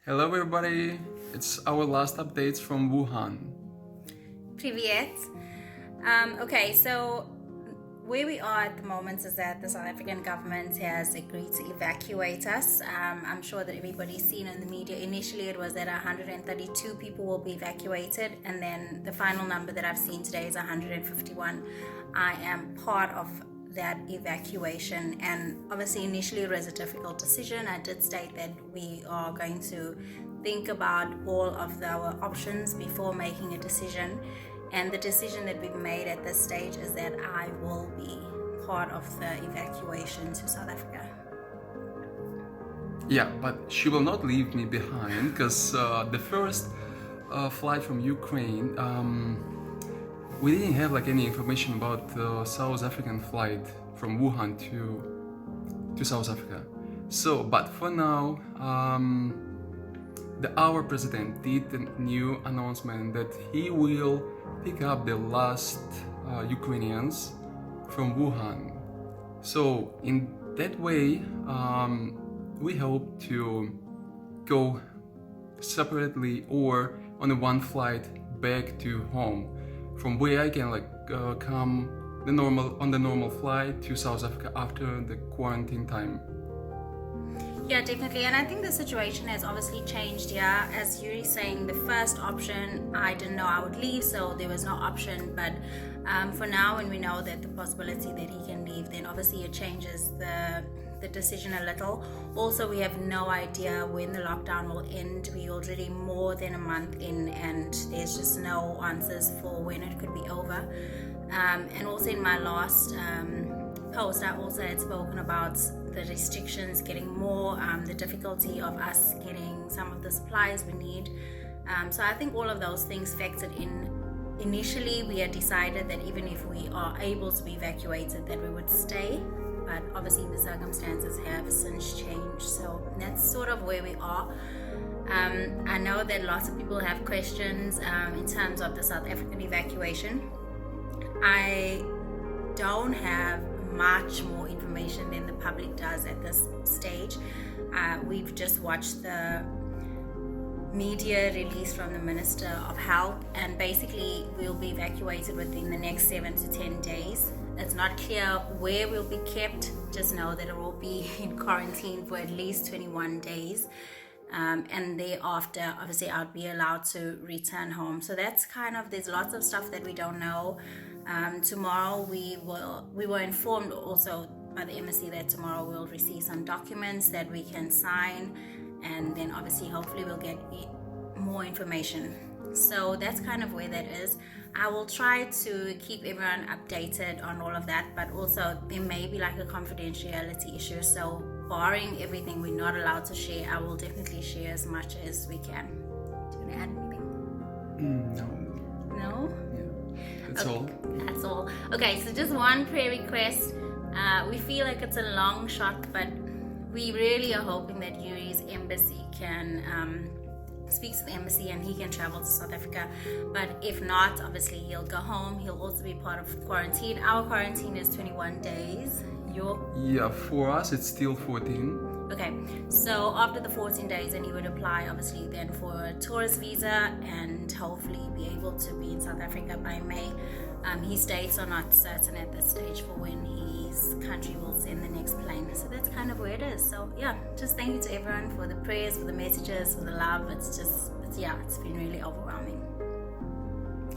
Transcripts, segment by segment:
Hello everybody, it's our last updates from Wuhan. Привет. Okay, so where we are at the moment is that the South African government has agreed to evacuate us. I'm sure that everybody's seen in the media. Initially, it was that 132 people will be evacuated, and then the final number that I've seen today is 151. I am part of that evacuation, and obviously initially it was a difficult decision. I did state that we are going to think about all of our options before making a decision, and the decision that we've made at this stage is that I will be part of the evacuation to South Africa. Yeah, but she will not leave me behind because the first flight from Ukraine, we didn't have any information about the South African flight from Wuhan to South Africa. So, but for now, our president did a new announcement that he will pick up the last Ukrainians from Wuhan. So in that way, we hope to go separately or on a one flight back to home, from where I can come on the normal flight to South Africa after the quarantine time. Yeah, definitely. And I think the situation has obviously changed. Yeah, as Yuri's saying, the first option, I didn't know I would leave, so there was no option. But for now, when we know that the possibility that he can leave, then obviously it changes the decision a little. Also, we have no idea when the lockdown will end. We're already more than a month in, and there's just no answers for when it could be over. And also in my last post, I also had spoken about the restrictions getting more, the difficulty of us getting some of the supplies we need. So I think all of those things factored in. Initially, we had decided that even if we are able to be evacuated, that we would stay. But obviously the circumstances have since changed. So that's sort of where we are. I know that lots of people have questions in terms of the South African evacuation. I don't have much more information than the public does at this stage. We've just watched the media release from the Minister of Health, and basically we'll be evacuated within the next 7 to 10 days. It's not clear where we'll be kept, just know that it will be in quarantine for at least 21 days. And thereafter, obviously, I'll be allowed to return home. So that's there's lots of stuff that we don't know. Tomorrow we were informed also by the embassy that tomorrow we'll receive some documents that we can sign, and then obviously hopefully we'll get more information. So that's where that is. I will try to keep everyone updated on all of that, but also there may be a confidentiality issue. So barring everything we're not allowed to share, I will definitely share as much as we can. Do you want to add anything? No. No? Yeah. That's Okay, all. That's all. Okay, so just one prayer request. We feel like it's a long shot, but we really are hoping that Yuri's embassy can speak to the embassy and he can travel to South Africa. But if not, obviously he'll go home. He'll also be part of quarantine. Our quarantine is 21 days. Yeah, for us it's still 14. Okay, so after the 14 days, then he would apply obviously then for a tourist visa and hopefully be able to be in South Africa by May. His dates are not certain at this stage for when his country will send the next plane. So that's where it is. So yeah, just thank you to everyone for the prayers, for the messages, for the love. It's been really overwhelming.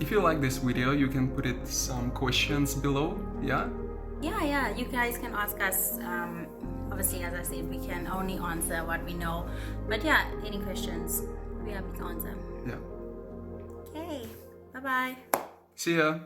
If you like this video, you can put it some questions below, yeah? Yeah, you guys can ask us. Obviously, as I said, we can only answer what we know. But yeah, any questions, we're happy to answer. Yeah. Okay, bye-bye. See ya!